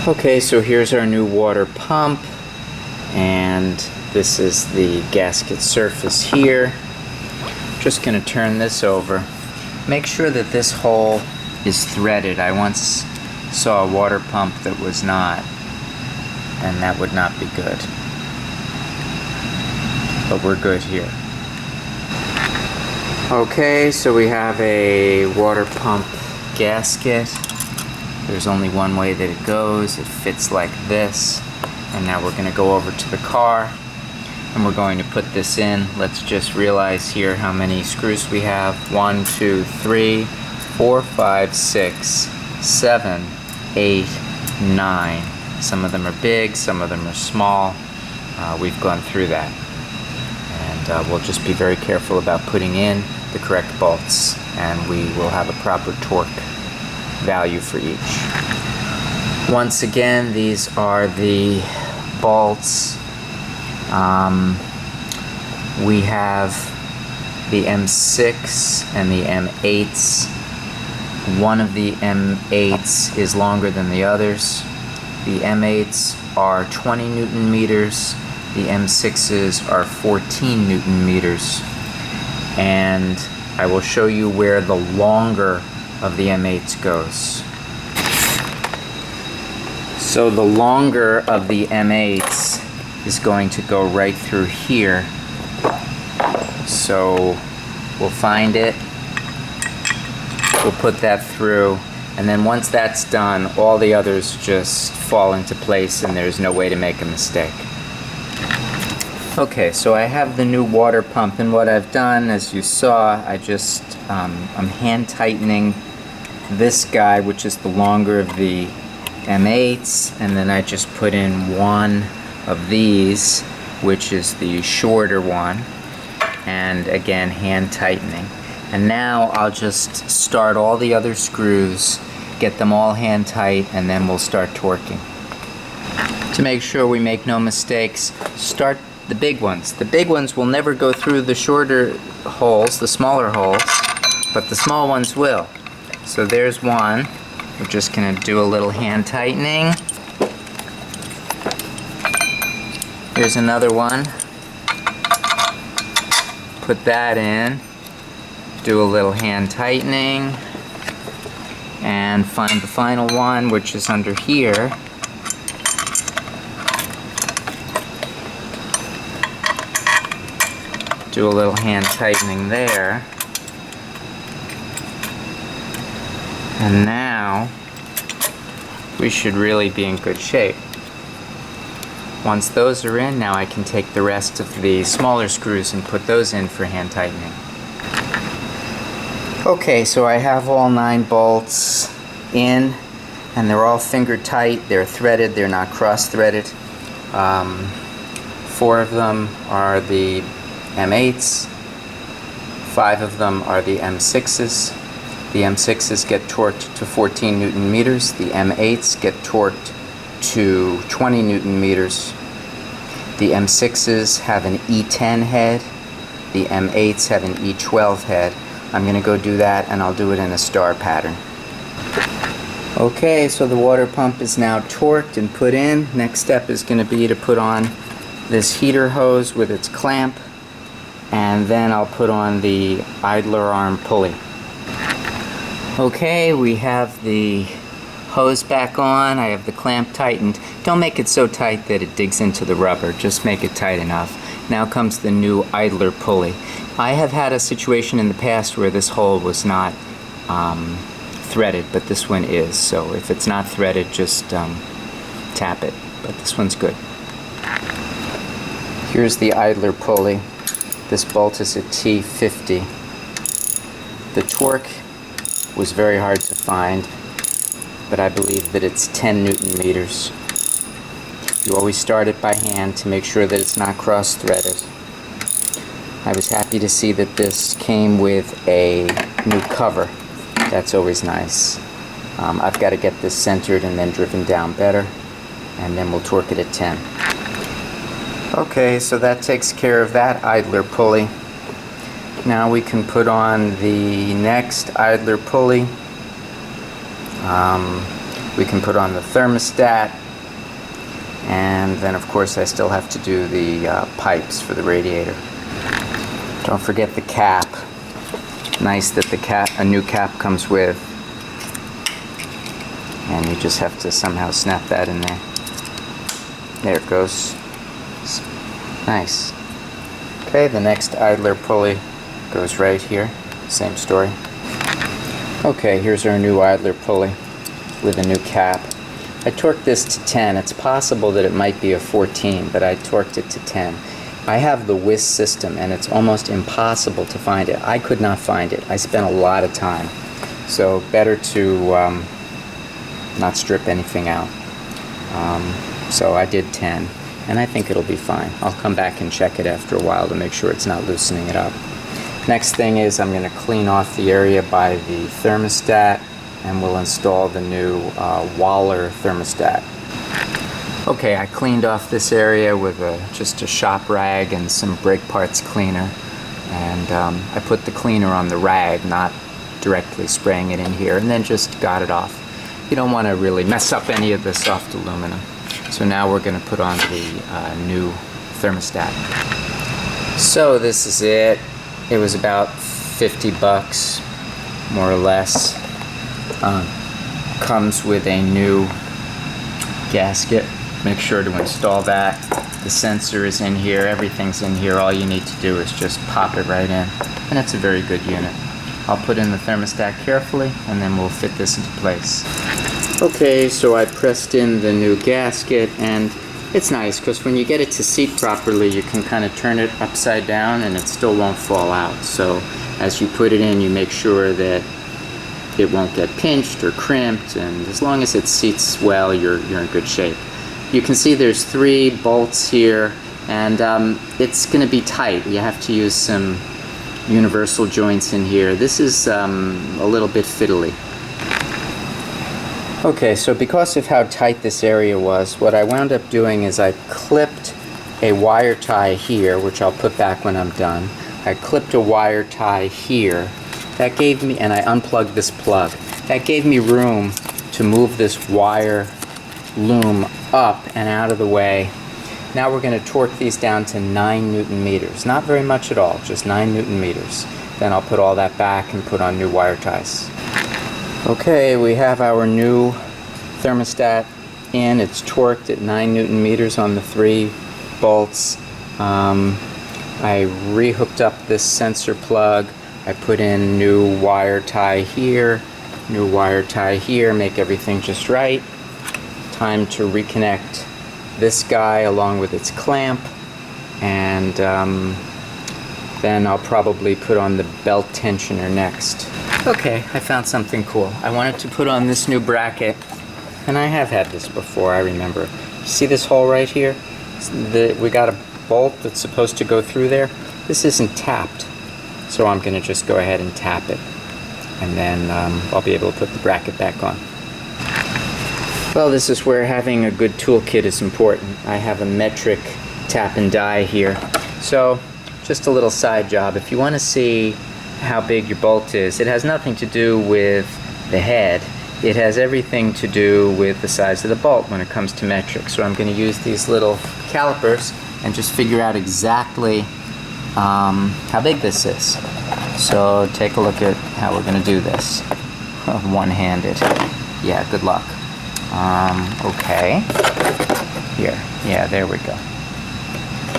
Okay, so here's our new water pump, and this is the gasket surface here. Just going to turn this over. Make sure that this hole is threaded. I once saw a water pump that was not, and that would not be good. But we're good here. Okay, so we have a water pump gasket. There's only one way that it goes. It fits like this. And now we're going to go over to the car and we're going to put this in. Let's just realize here how many screws we have. 1, 2, 3, 4, 5, 6, 7, 8, 9. Some of them are big, some of them are small. We've gone through that. And we'll just be very careful about putting in the correct bolts, and we will have a proper torque value for each. Once again, these are the bolts. We have the M6 and the M8s. One of the M8s is longer than the others. The M8s are 20 Newton meters. The M6s are 14 Newton meters. And I will show you where the longer of the M8s goes. So the longer of the M8s is going to go right through here. So we'll find it, we'll put that through, and then once that's done, all the others just fall into place and there's no way to make a mistake. Okay, so I have the new water pump, and what I've done, as you saw, I'm hand tightening this guy, which is the longer of the M8s, and then I just put in one of these, which is the shorter one, and again hand tightening. And now I'll just start all the other screws, get them all hand tight, and then we'll start torquing. To make sure we make no mistakes, start the big ones. The big ones will never go through the shorter holes, the smaller holes, but the small ones will. So there's one. We're just going to do a little hand tightening. Here's another one. Put that in. Do a little hand tightening. And find the final one, which is under here. Do a little hand tightening there. And now we should really be in good shape. Once those are in, now I can take the rest of the smaller screws and put those in for hand tightening. Okay, so I have all 9 bolts in, and they're all finger tight, they're threaded, they're not cross-threaded. 4 of them are the M8s, 5 of them are the M6s. The M6s get torqued to 14 Newton meters. The M8s get torqued to 20 Newton meters. The M6s have an E10 head. The M8s have an E12 head. I'm going to go do that, and I'll do it in a star pattern. Okay, so the water pump is now torqued and put in. Next step is going to be to put on this heater hose with its clamp, and then I'll put on the idler arm pulley. Okay, we have the hose back on. I have the clamp tightened. Don't make it so tight that it digs into the rubber. Just make it tight enough. Now comes the new idler pulley. I have had a situation in the past where this hole was not threaded, but this one is. So if it's not threaded, just tap it. But this one's good. Here's the idler pulley. This bolt is a T50. The torque was very hard to find, but I believe that it's 10 Newton meters. You always start it by hand to make sure that it's not cross-threaded. I was happy to see that this came with a new cover. That's always nice. I've got to get this centered and then driven down better, and then we'll torque it at 10. Okay, so that takes care of that idler pulley. Now we can put on the next idler pulley. we can put on the thermostat, and then of course I still have to do the pipes for the radiator. Don't forget the cap. Nice that a new cap comes with, and you just have to somehow snap that in there. There it goes. Nice. Okay, the next idler pulley goes right here. Same story. Okay, here's our new idler pulley with a new cap. I torqued this to 10. It's possible that it might be a 14, but I torqued it to 10. I have the whisk system, and it's almost impossible to find it. I could not find it. I spent a lot of time. So better to not strip anything out. So I did 10, and I think it'll be fine. I'll come back and check it after a while to make sure it's not loosening it up. Next thing is I'm going to clean off the area by the thermostat, and we'll install the new Waller thermostat. Okay, I cleaned off this area with just a shop rag and some brake parts cleaner, and I put the cleaner on the rag, not directly spraying it in here, and then just got it off. You don't want to really mess up any of the soft aluminum. So now we're going to put on the new thermostat. So this is it. It was about 50 bucks, more or less. Comes with a new gasket. Make sure to install that. The sensor is in here, everything's in here. All you need to do is just pop it right in, and it's a very good unit. I'll put in the thermostat carefully, and then we'll fit this into place. Okay, so I pressed in the new gasket, and it's nice because when you get it to seat properly, you can kind of turn it upside down and it still won't fall out. So as you put it in, you make sure that it won't get pinched or crimped, and as long as it seats well, you're in good shape. You can see there's 3 bolts here, and it's going to be tight. You have to use some universal joints in here. This is a little bit fiddly. Okay, so because of how tight this area was, what I wound up doing is I clipped a wire tie here, which I'll put back when I'm done. I clipped a wire tie here. That gave me, and I unplugged this plug. That gave me room to move this wire loom up and out of the way. Now we're going to torque these down to 9 Newton meters. Not very much at all, just 9 Newton meters. Then I'll put all that back and put on new wire ties. Okay, we have our new thermostat in. It's torqued at 9 Newton meters on the 3 bolts. I rehooked up this sensor plug. I put in new wire tie here, new wire tie here, make everything just right. Time to reconnect this guy along with its clamp, and then I'll probably put on the belt tensioner next. Okay, I found something cool. I wanted to put on this new bracket, and I have had this before, I remember. See this hole right here? We got a bolt that's supposed to go through there. This isn't tapped, so I'm going to just go ahead and tap it, and then I'll be able to put the bracket back on. Well, this is where having a good toolkit is important. I have a metric tap and die here. So, just a little side job. If you want to see how big your bolt is, it has nothing to do with the head. It has everything to do with the size of the bolt when it comes to metric. So I'm going to use these little calipers and just figure out exactly how big this is. So take a look at how we're going to do this. One-handed. Yeah, good luck. Okay. Here. Yeah, there we go.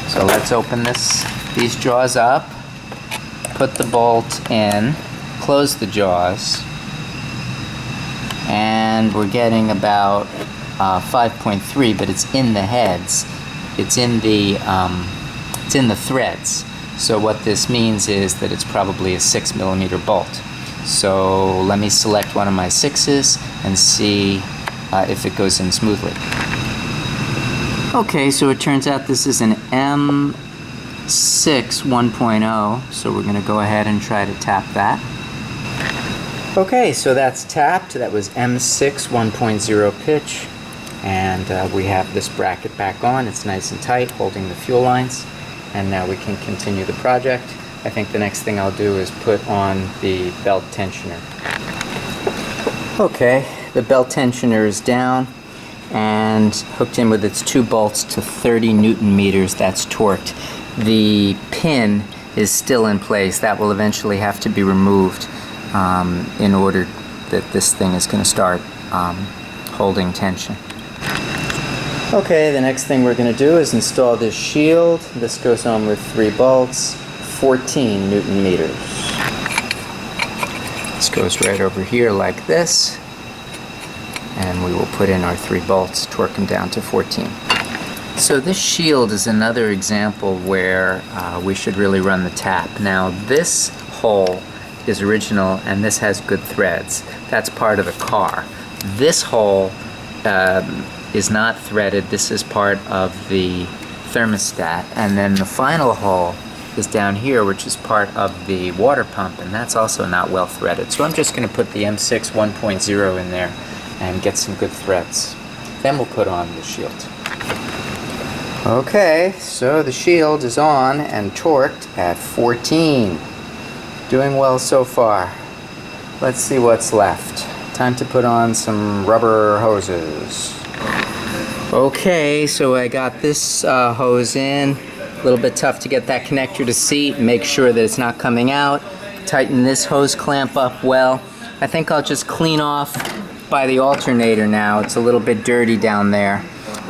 So let's open these jaws up, put the bolt in, close the jaws, and we're getting about 5.3, but it's in the heads. It's in the threads. So what this means is that it's probably a 6mm bolt. So let me select one of my 6s and see if it goes in smoothly. Okay, so it turns out this is an M6 1.0, so we're going to go ahead and try to tap that. Okay, so that's tapped. That was M6 1.0 pitch, and we have this bracket back on. It's nice and tight, holding the fuel lines, and now we can continue the project. I think the next thing I'll do is put on the belt tensioner. Okay, The belt tensioner is down and hooked in with its 2 bolts to 30 Newton meters. That's torqued. The pin is still in place. That will eventually have to be removed in order that this thing is going to start holding tension. Okay, the next thing we're going to do is install this shield. This goes on with 3 bolts, 14 Newton meters. This goes right over here like this, and we will put in our 3 bolts, torque them down to 14. So this shield is another example where we should really run the tap. Now this hole is original and this has good threads. That's part of the car. This hole is not threaded. This is part of the thermostat, and then the final hole is down here, which is part of the water pump, and that's also not well threaded. So I'm just going to put the M6 1.0 in there and get some good threads. Then we'll put on the shield. Okay, so the shield is on and torqued at 14. Doing well so far. Let's see what's left. Time to put on some rubber hoses. Okay, so I got this hose in. A little bit tough to get that connector to seat. Make sure that it's not coming out. Tighten this hose clamp up well. I think I'll just clean off by the alternator now. It's a little bit dirty down there.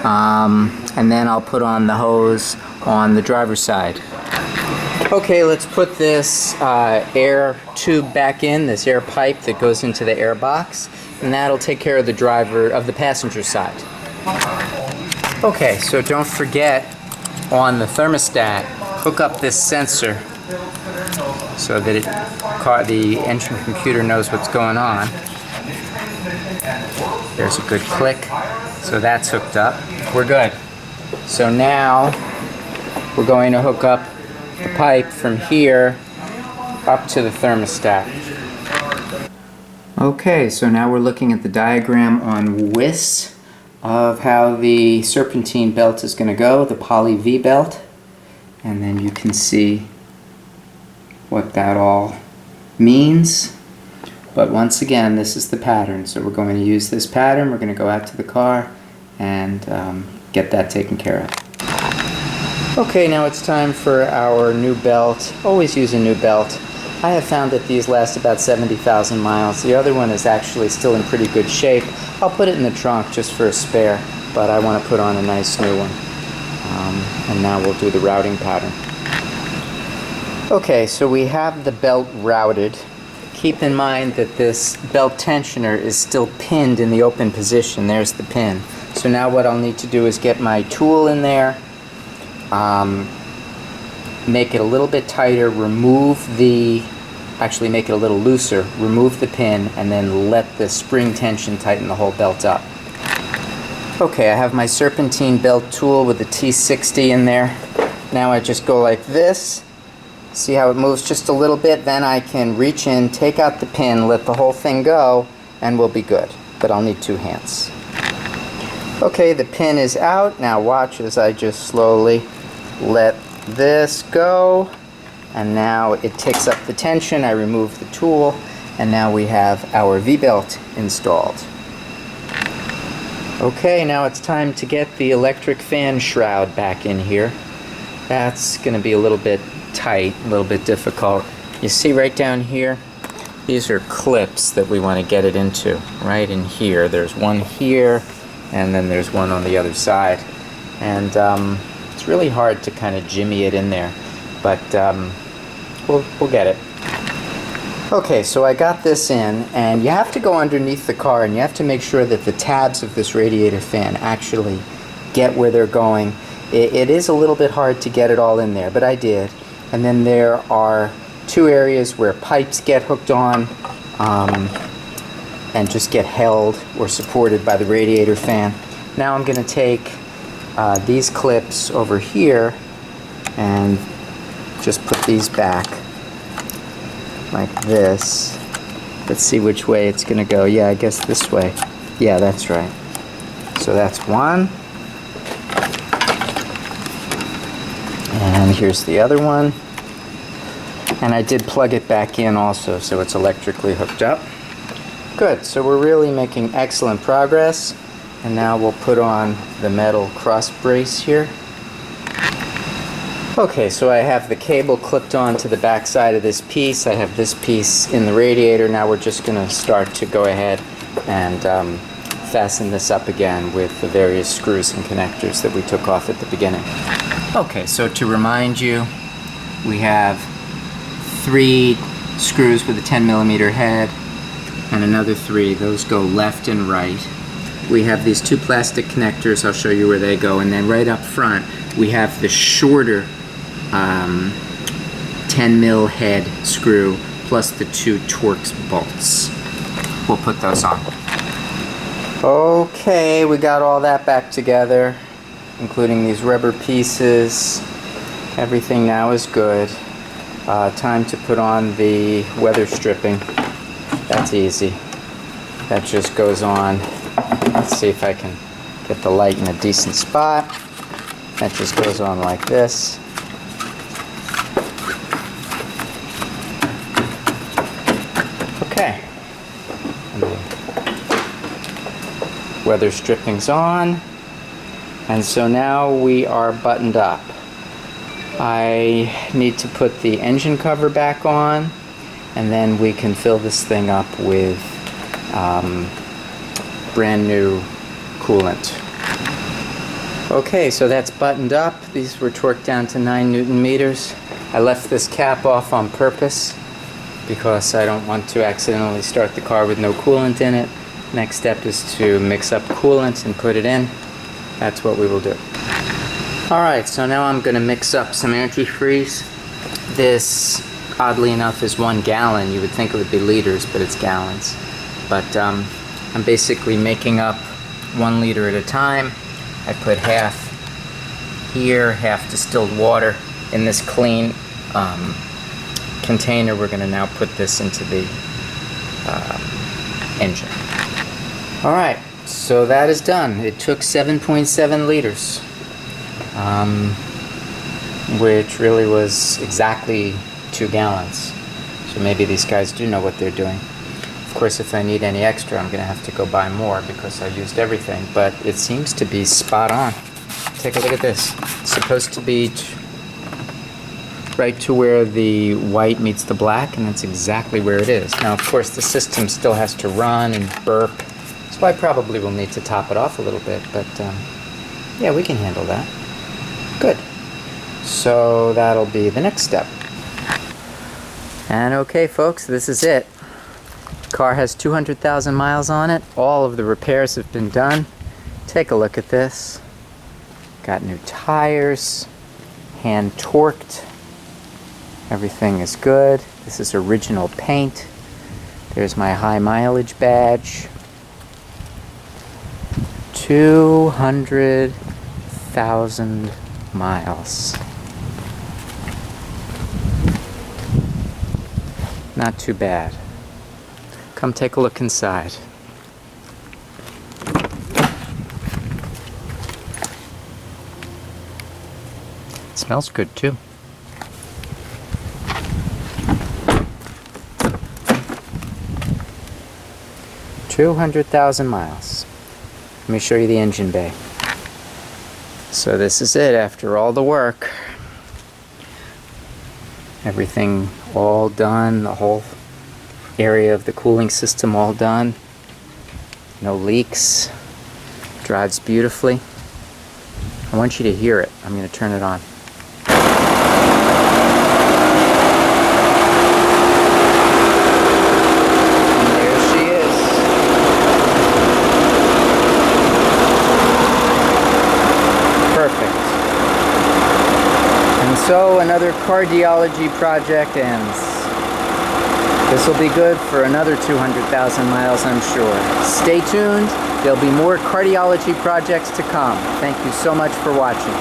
And then I'll put on the hose on the driver's side. Okay, let's put this air tube back in, this air pipe that goes into the air box, and that'll take care of the passenger side. Okay, so don't forget, on the thermostat, hook up this sensor so that the engine computer knows what's going on. There's a good click. So that's hooked up. We're good. So now we're going to hook up the pipe from here up to the thermostat. Okay, so now we're looking at the diagram on WIS of how the serpentine belt is going to go, the poly V belt, and then you can see what that all means. But once again, this is the pattern, so we're going to use this pattern. We're going to go out to the car and get that taken care of. Okay, now it's time for our new belt. Always use a new belt. I have found that these last about 70,000 miles. The other one is actually still in pretty good shape. I'll put it in the trunk just for a spare, but I want to put on a nice new one. And now we'll do the routing pattern. Okay, so we have the belt routed. Keep in mind that this belt tensioner is still pinned in the open position. There's the pin. So now what I'll need to do is get my tool in there, make it a little bit tighter, actually make it a little looser, remove the pin, and then let the spring tension tighten the whole belt up. Okay, I have my serpentine belt tool with the T60 in there. Now I just go like this. See how it moves just a little bit? Then I can reach in, take out the pin, let the whole thing go, and we'll be good. But I'll need 2 hands. Okay, the pin is out. Now watch as I just slowly let this go. And now it takes up the tension. I remove the tool, and now we have our V-belt installed. Okay, now it's time to get the electric fan shroud back in here. That's going to be a little bit tight, a little bit difficult. You see right down here, these are clips that we want to get it into. Right in here. There's one here, and then there's one on the other side. And it's really hard to kind of jimmy it in there, but we'll get it. Okay, so I got this in, and you have to go underneath the car, and you have to make sure that the tabs of this radiator fan actually get where they're going. It is a little bit hard to get it all in there, but I did. And then there are 2 areas where pipes get hooked on and just get held or supported by the radiator fan. Now I'm going to take these clips over here and just put these back like this. Let's see which way it's going to go. Yeah, I guess this way. Yeah, that's right. So that's one. And here's the other one. And I did plug it back in also, so it's electrically hooked up. Good, so we're really making excellent progress. And now we'll put on the metal cross brace here. Okay, so I have the cable clipped onto the back side of this piece. I have this piece in the radiator. Now we're just going to start to go ahead and fasten this up again with the various screws and connectors that we took off at the beginning. Okay, so to remind you, we have 3 screws with a 10mm head and another 3. Those go left and right. We have these 2 plastic connectors. I'll show you where they go. And then right up front, we have the shorter 10mm head screw plus the 2 Torx bolts. We'll put those on. Okay, we got all that back together, including these rubber pieces. Everything now is good. Time to put on the weather stripping. That's easy. That just goes on. Let's see if I can get the light in a decent spot. That just goes on like this. Okay. And the weather stripping's on. And so now we are buttoned up. I need to put the engine cover back on, and then we can fill this thing up with brand new coolant. Okay, so that's buttoned up. These were torqued down to 9 Newton meters. I left this cap off on purpose because I don't want to accidentally start the car with no coolant in it. Next step is to mix up coolant and put it in. That's what we will do. Alright, so now I'm going to mix up some antifreeze. This, oddly enough, is 1 gallon. You would think it would be liters, but it's gallons. But I'm basically making up 1 liter at a time. I put half here, half distilled water in this clean container. We're going to now put this into the engine. Alright, so that is done. It took 7.7 liters, which really was exactly 2 gallons. So maybe these guys do know what they're doing. Of course, if I need any extra, I'm going to have to go buy more because I used everything, but it seems to be spot on. Take a look at this. It's supposed to be right to where the white meets the black, and that's exactly where it is. Now, of course, the system still has to run and burp, so I probably will need to top it off a little bit, but yeah, we can handle that. Good. So that'll be the next step. And okay, folks, this is it. The car has 200,000 miles on it. All of the repairs have been done. Take a look at this. Got new tires, hand torqued. Everything is good. This is original paint. There's my high mileage badge. 200,000 miles. Not too bad. Come take a look inside. It smells good too. $200,000 miles. Let me show you the engine bay. So this is it after all the work. Everything all done, the whole area of the cooling system all done. No leaks. Drives beautifully. I want you to hear it. I'm going to turn it on. And there she is. Perfect. And so another cardiology project ends. This will be good for another 200,000 miles, I'm sure. Stay tuned. There'll be more cardiology projects to come. Thank you so much for watching.